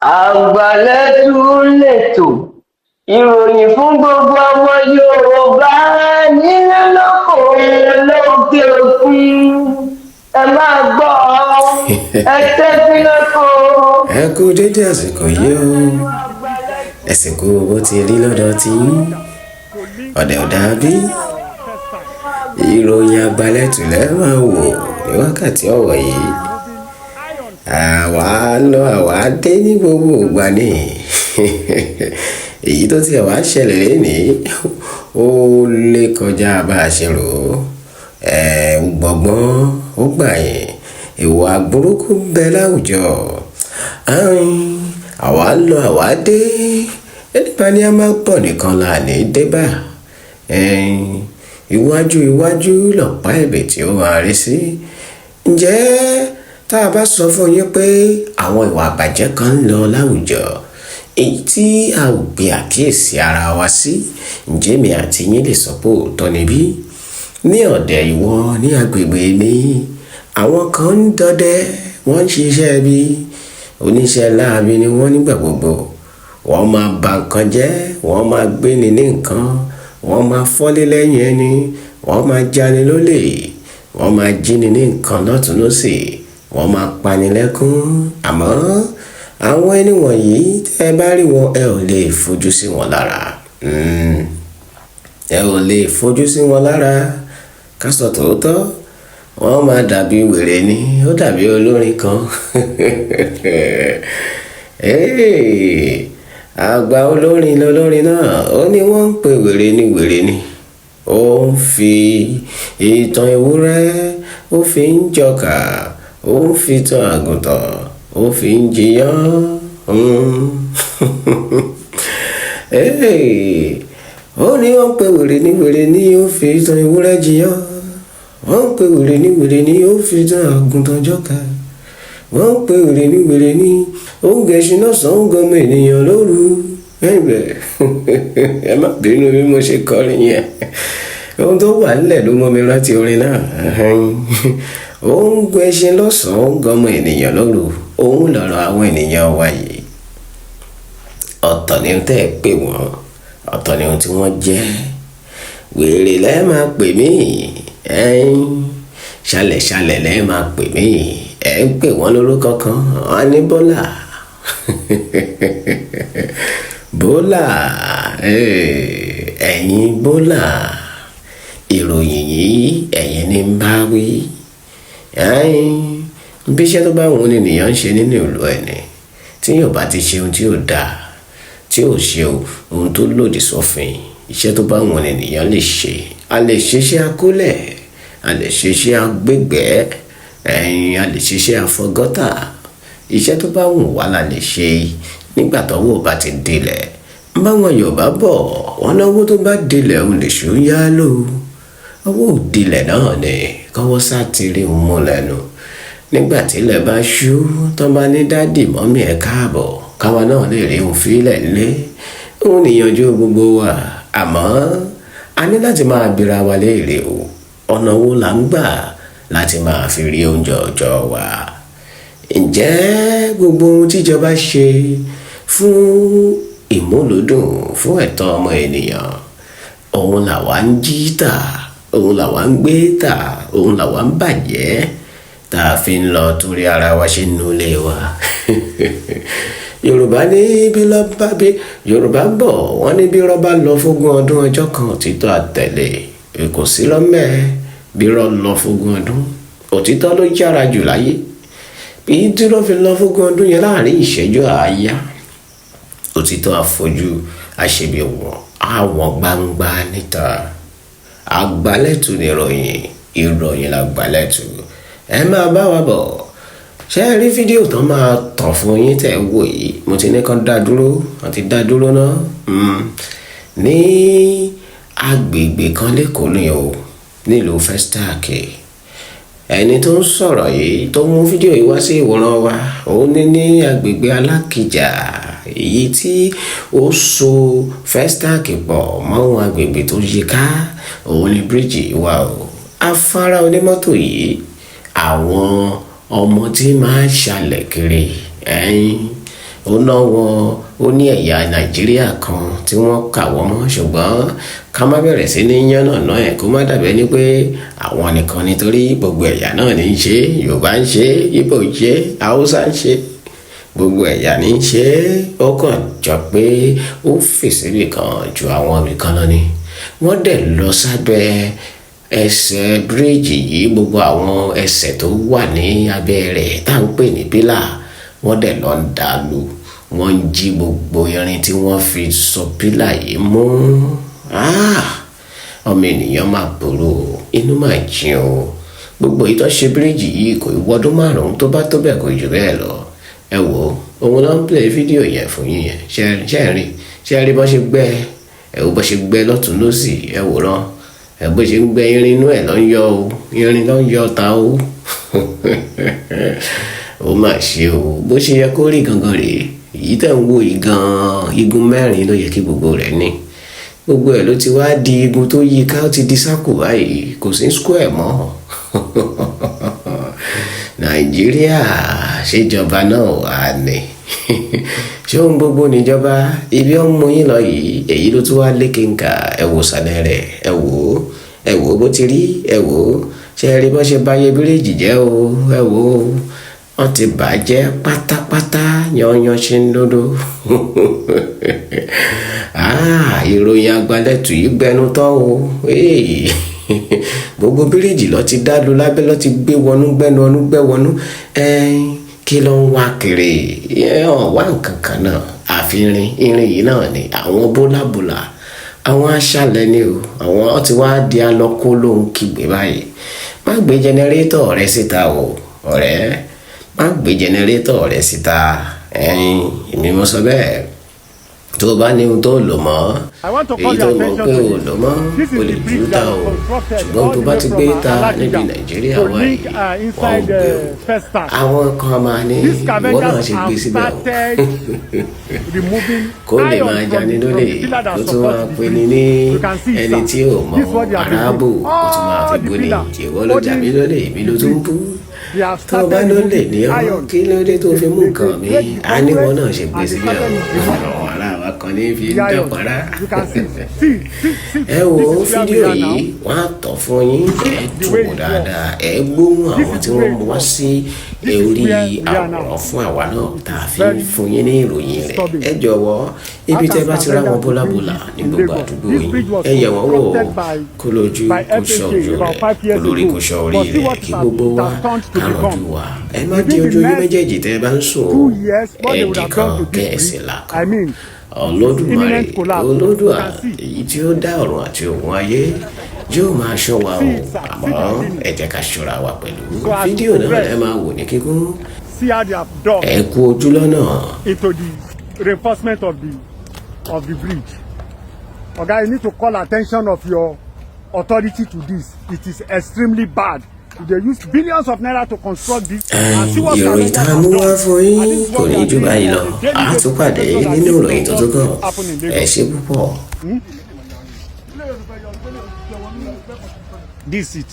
Agbaletu lètò ìròyìn fún gbogbo ọmọ Yorùbá nílé lóko lókè òkun. Ẹ máa gbọ́ ẹ tẹ́tí lóko. Ẹ kú dédé àsìkò yìí o. Ẹ̀sìnkú bó ti rí lọ́dọ̀ tí ọ̀dẹ̀ ọ̀dà bí. Ìròyìn Agbaletu lẹ́ máa wò ní wákàtí ọ̀wọ̀ yìí. Àwa lọ àwa dé ní gbogbo ìgbà ni. Èyí tó tiẹ̀ wá ṣẹlẹ̀ lénìí ó lè kọjá bá a ṣe rò ó. Gbọ̀ngbọ́n ó gbà yẹn ìwà burúkú ń bẹ láwùjọ. Àwa lọ àwa dé nípa ní a máa pọ̀ nìkan là ní débà. Iwájú lọ̀pá ẹ̀bẹ̀ tí ó máa rí sí. Ǹjẹ́ tá a bá sọ fún yín pé àwọn ìwà àbàjẹ́ kan ń lọ láwùjọ èyí tí a ò gbé àkíyèsí ara wa sí, ǹjẹ́ mi àti yín lè sọ pé òótọ́ níbí? Ní ọ̀dẹ̀ ìwọ ní agbègbè mi, àwọn kan ń dọdẹ, wọ́n ń ṣiṣẹ́ bí oníṣẹ́ láabi ni wọ́n nígbà gbogbo. Wọ́n máa ba nǹkan jẹ́, wọ́n máa gbéni ní nǹkan, wọ́n máa fọ́lé lẹ́yìn ẹni, wọ́n máa jáni lólè, wọ́n máa jíni ní nǹkan lọ́tùn lósì, wọ́n máa pani lẹ́kún. Àmọ́ àwọn ẹni wọ̀nyí tẹ́ ẹ bá rí wọn ẹ ò lè fojú sí wọn lára. Ẹ ò lè fojú sí wọn lára. Ká sọ tòótọ́, wọ́n máa dàbí wèrè ni, ó dàbí olórin kan. Àgbà olórin lolórin náà, ó ní wọ́n ń pe wèrè ní wèrè ni. Ó ń fi ìtàn ewúrẹ́, ó fi ń jọkà, ó ń fi tan àgùntàn, ó fi ń jiyàn. Ó ní wọ́n ń pe wèrè ní wèrè ni, ó fi tan ewúrẹ́ jiyàn. Wọ́n ń pe wèrè ní wèrè ni, ó fi tan àgùntàn jọkà. Wọ́n ń pe wèrè ní wèrè ni, ó ń gẹṣin lọ́sàn-án gọmọ ènìyàn lóru. Ẹ má bínú bí mo ṣe kọrin yẹn. Ohun tó wà nílẹ̀ ló mọ́ mi rántí orin náà. Ó ń gẹṣin lọ́sàn-án gọmọ ènìyàn lóru. Òun lọ̀rọ̀ àwọn ènìyàn wa yìí. Ọ̀tọ̀ ni tẹ́ ẹ pè wọ́n, ọ̀tọ̀ ni ohun tí wọ́n jẹ́. Wèrè lẹ́ máa pè mí, ṣalẹ̀ṣalẹ̀ lẹ́ máa pè mí. Ẹ ń pè wọ́n lórúkọ kan, wọ́n á ní Bọ́là. Bọ́là, ẹ̀yin Bọ́là, ìròyìn yìí ẹ̀yin ní ń bá wí. Bí iṣẹ́ tó bá wọn ènìyàn ń ṣe nínú ìlú ẹni tí yóò bá ti ṣe ohun tí yóò dáa, tí yóò ṣe ohun tó lòdì sófin, iṣẹ́ tó bá wọn ènìyàn lè ṣe. A lè ṣiṣẹ́ akólẹ̀, a lè ṣiṣẹ́ agbègbè, a lè ṣiṣẹ́ afọgọ́tà. Iṣẹ́ tó bá wù wá la lè ṣe nígbà tọ́wọ́ bá ti dilẹ̀. Báwọn Yorùbá bọ̀ wọ́n náwó tó bá dilẹ̀ òun lè ṣó yá lò. Owó òdilẹ̀ náà ni kọ́wọ́ sá ti rí òun mú lẹ́nu. Nígbà tí ilẹ̀ bá ṣú tó bá ní dádì mọ́mí ẹ̀ káàbọ̀, káwa náà lè rí òun fílẹ̀ lé. Òun níyanjú gbogbo wa, àmọ́ a ní láti máa bira wa léèrè o. Ọ̀nà wo là ń gbà láti máa fi rí oúnjẹ ọjọ́ wa? Ǹjẹ́ gbogbo ohun tíjọba ṣe fún ìmúlòdùn fún ẹ̀tọ́ ọmọ ènìyàn, òun làwa ń jí tà, òun làwa ń gbé tà, òun làwa ń bàjẹ́ tá a fi ń lọ torí ara wa ṣe nínú ilé wa? Yorùbá ní Yorùbá bọ̀ wọ́n ní bí rọ́bà lọ fógún ọdún ọjọ́ kan òtítọ́ àtẹ̀lé. Kò sí lọ́mẹ́ bí rọ́ lọ fógún ọdún, òtítọ́ ló yára jù láyé. Bí dúró fi lọ fógún ọdún yẹn láàrin ìṣẹ́jú àáyá, òtítọ́ àfojú àṣebí wọn àwọn gbangba níta. Agbaletu ni ìròyìn l'Agbaletu. Ẹ máa bá wa bọ̀. Ṣé ẹ rí fídíò tán máa tàn fún yín tẹ̀ wò yìí? Mo ti ní kán dá dúró, wọ́n ti dá dúró náà. Ní agbègbè kan lẹ́kọ̀ọ́ ni o, nílùú FESTAC. Ẹni tó ń sọ̀rọ̀ yìí tó mú fídíò yìí wá sí ìwòran wa, òun ní agbègbè Alákìjà, èyí tí ó so FESTAC pọ̀ mọ́ agbègbè tó yíká. Òun ní bíríìjì wa o. Afárá onímọ́tò yìí, àwọn ọmọ tí máa ń ṣalẹ̀ kiri ó ná wọn ó ní ẹ̀yà Nàìjíríà kan tí wọ́n kà wọ́n mọ́ ṣùgbọ́n ká má bẹ̀rẹ̀ sí ní yánnàná ẹ̀ kó má dàbẹ́ ní pé àwọn nìkan nítorí gbogbo ẹ̀yà náà ní í ṣe Yorùbá ń ṣe Ìgbò ń ṣe Haúsá ń ṣe gbogbo ẹ̀yà ní í ṣe ó kàn jọ pé ó fèsì ibìkan ju àwọn ibìkan lọ ni wọ́n dẹ̀ lọ sábẹ́ ẹsẹ̀ bíríìjì yìí gbogbo àwọn ẹsẹ̀ tó wà ní abẹ́ rẹ̀ tá à ń pè ní pílà wọ́n dẹ̀ lọ ń dàlú wọ́n ń jí gbogbo irin tí wọ́n fi sọ pílà yìí mú ọmọ ènìyàn máa burú inú máa jìn o gbogbo ìtọ́ṣe bíríìjì yìí kò wọ́dún márùn-ún tó bá tó bẹ́ẹ̀ kò jù bẹ́ẹ̀ lọ ẹ wò ó òun ló ń play fídíò yẹn fún yín yẹn ṣe rí bó ṣe gbẹ́ ẹ wò bó ṣe gbẹ́ lọ́tún lọ́sì ẹ wò rán ẹ bó ṣe ń gbẹ́ irin inú ẹ̀ ló ń yọ o irin ló ń yọ ta o ó mà ṣe o bó ṣe yẹ kó rí gangan rèé èyí tẹ̀ ń wò yìí gan-an igun mẹ́rin ló yẹ kí gbogbo rẹ̀ ní gbogbo ẹ̀ ló ti wá di igun tó yí ká ó ti di sákò báyìí kò sí square mọ́ Nàìjíríà ṣèjọba náà wà ní ṣé ohun gbogbo níjọba ibi ó ń mú yín lọ yìí èyí ló tún wá lékè ńkà ẹ wò sàlẹ̀ rẹ̀ ẹ wò bó ti rí ẹ wò ṣe rí bó ṣe báyé bíríìjì jẹ́ o ẹ wò wọ́n ti bàjẹ́ pátápátá yanyan ṣe ń dodo ìròyìn Agbaletu yìí gbẹnu tán o gbogbo bíríìjì lọ ti dá lu lábẹ́ lọ ti gbé wọnú gbẹ́nu ọnú gbẹ́ wọnú kí ló ń wá kiri wá nǹkan kan náà àfi irin yìí náà ni àwọn bólábòlà àwọn aṣálẹ̀ ni o àwọn ti wá di alọ́kó lóhun kígbe báyìí má gbé jẹnẹrétọ̀ rẹ síta o ọ̀rẹ́ má gbé jẹnẹrétọ̀ rẹ síta èmi mo sọ bẹ́ẹ̀ tó o bá ní ohun tó lò mọ́ èyí tó mọ̀ pé o lò mọ́ o lè jù ta o ṣùgbọ́n tó bá ti gbé ta níbi Nàìjíríà wáyé wọ́n gbé o àwọn kan máa ní ìwọ náà ṣe gbé síbẹ̀ o kó lè máa jani lólè kó tún máa pe ni ní ẹni tí ò mọ aráàbò kó tún máa fi bú ni ìwọ ló jà mí lólè èmi ló tún bú tó o bá lólè ní ọ kí ló dé tó fi mú nǹkan mi á níwọ náà ṣe gbé síbẹ̀ o kan ní fi ń dọ̀pọ̀rá ẹ wo fídíò yìí wọ́n á tọ̀ fún yín ẹ dùn dáadáa ẹ gbóhùn àwọn tí wọ́n mú wá sí orí àwòrán fún àwa náà tá a fi ń fún yín ní ìròyìn rẹ̀ ẹ jọ̀wọ́ ibi tẹ́ bá ti ráwọn bólábòlà ní gbogbo àdúgbò yín ẹ yẹ̀ wọ́n wò kó lójú kó ṣọ́ ojú rẹ̀ kó lórí kó ṣọ́ orí rẹ̀ kí gbogbo wa kárọ̀jú wa ẹ má di ojú yín méjèèjì tẹ́ bá ń sùn ẹ dì kan kẹ́ẹ̀sì là kan Olódùmarè Olódùà èyí tí ó dá ọ̀run àti òun ayé yóò máa ṣọ́ wa o àmọ́ ẹ jẹ́ ká ṣọ́ra wa pẹ̀lú fídíò náà ẹ máa wò ní kíkún ẹ kú ojú lọ́nà. Into the reinforcement of the bridge. Oga, you need to call attention of your authority to this. It is extremely bad. They use billions of naira to construct this. Ìròyìn tá a mú wá fún yín kò ní jù báyìí lọ a tún pàdé nínú ìròyìn tó tó kàn ẹ ṣé púpọ̀. This it.